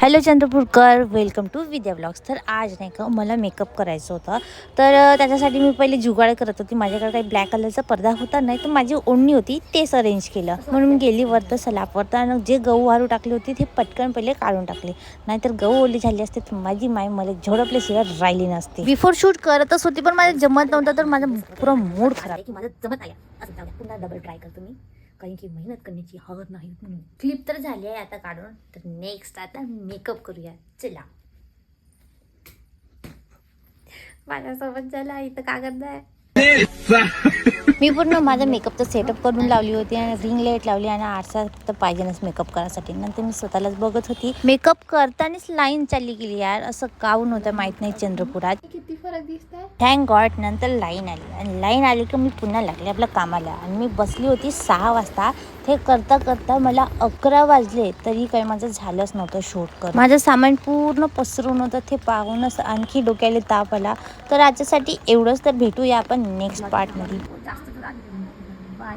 Hello चंद्रपूरकर, welcome to Vidya blogs. तर आज नाही का मला मेकअप करायचं होतं. तर त्याच्यासाठी मी पहिले जुगाड करत होती. माझ्याकडे काही ब्लॅक कलरचा पडदा होता नाही, तर माझी ओढणी होती तेच अरेंज केलं. म्हणून मी गेली वरतं सलापवरतं आणि जे गहू वारू टाकले होते ते पटकन पहिले काढून टाकले. नाहीतर गहू ओली झाली असते तर माझी माय मला झोडपल्याशिवाय राहिली नसते. बिफोर शूट करतच होती पण माझं जमत नव्हतं, तर माझा पुरा मूड खराब की माझं जमत आलं. असं जाऊ द्या, पुन्हा डबल ट्राय करतो मी, कारण की मेहनत करण्याची हवत नाही म्हणून. क्लिप तर झाली आहे आता काढून, तर नेक्स्ट आता मेकअप करूया. चला, माझ्यासोबत झाला इथं कागद आहे. मी पूर्ण माझा मेकअपचा सेटअप करून लावली होती आणि रिंग लाईट लावली आणि आरसा फक्त पाहिजेनच मेकअप करायसाठी. नंतर मी स्वतःलाच बघत होती. मेकअप करतानाच लाईन चालली गेली यार, असं काऊन होतं माहित नाही चंद्रपुरात. किती फरक दिसतोय. थँक गॉड नंतर लाईन आली आणि लाईन आली की मी पुन्हा लागले आपल्या कामाला. आणि मी बसली होती 6 वाजता. ते करता करता मला 11 वाजले तरी काही माझं झालंच नव्हतं शूट कर. माझं सामान पूर्ण पसरून होतं. ते पाहूनच आणखी डोक्याला ताप आला. तर आजच्यासाठी एवढंच. तर भेटूया आपण नेक्स्ट पार्टमध्ये. बाय.